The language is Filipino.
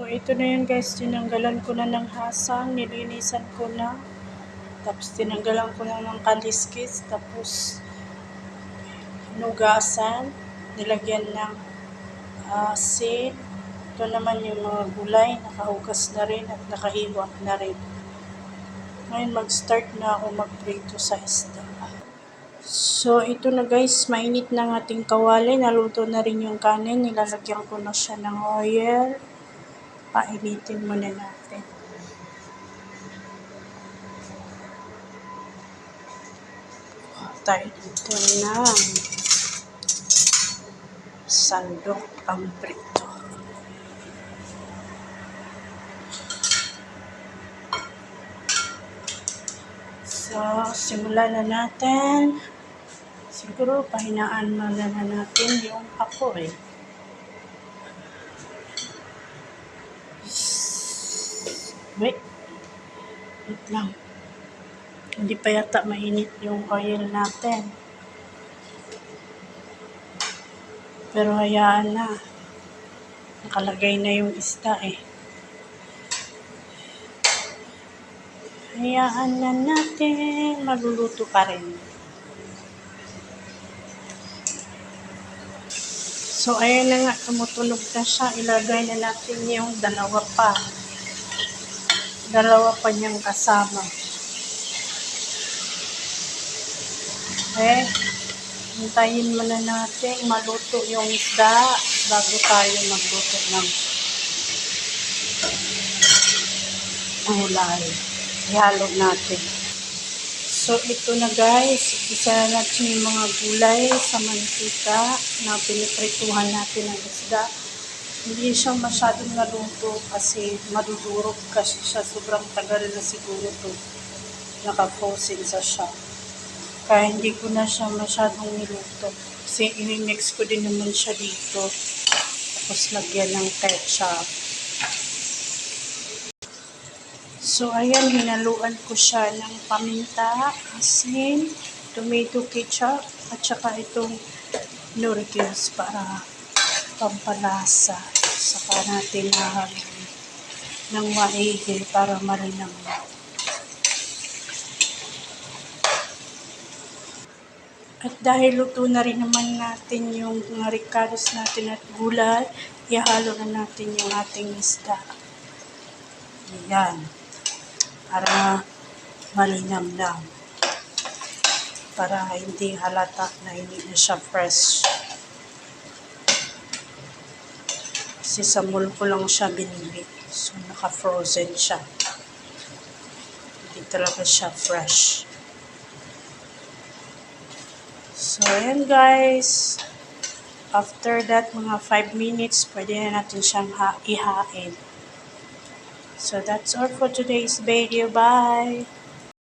ito na yun guys, tinanggalan ko na ng hasang, nilinisan ko na. Tapos tinanggalan ko na ng kaliskis, tapos hinugasan, nilagyan ng asin. Ito naman yung mga gulay, nakahugas na rin at nakahiwa na rin. Ngayon mag-start na ako magprito sa isda. So ito na guys, mainit na ng ating kawali, naluto na rin yung kanin, nilalagyan ko na siya ng oil. Painitin muna natin. Tayo dito ng sandok pang prito. So, simulan na natin. Siguro, pahinaan muna na natin yung apoy. Wait lang. Hindi pa yata mainit yung oil natin. Pero hayaan na. Nakalagay na yung isda eh. Hayaan na natin. Maluluto pa rin. So, ayan na nga. Tumutunog na siya. Ilagay na natin yung dalawa pa niyang kasama. Okay. Hintayin muna natin maluto yung isda bago tayo magluto ng gulay. Ihalo natin. So, ito na guys. Isa na natin yung mga gulay sa mantika na piniprituhan natin ng isda. Hindi siya masyadong naluto kasi madudurog kasi siya. Sobrang tagal na siguro ito. Naka-frozen siya. Kaya hindi ko na siya masyadong niluto. Kasi i-mix ko din naman siya dito. Tapos lagyan ng ketchup. So, ayan, hinaluan ko siya ng paminta, asin, tomato ketchup, at saka itong nori cubes para pampalasa. Saka natin nahalin ng maigi para marinam na. At dahil luto na rin naman natin yung mga ricados natin at gulay, ihalo na natin yung ating isda. Ayan. Para malinam lang. Para hindi halata na hindi na siya fresh. Kasi sa mall ko lang siya binili. So, naka-frozen siya. Hindi talaga siya fresh. So, ayan guys. After that, mga 5 minutes, pwede na natin siyang ihain. So, that's all for today's video. Bye!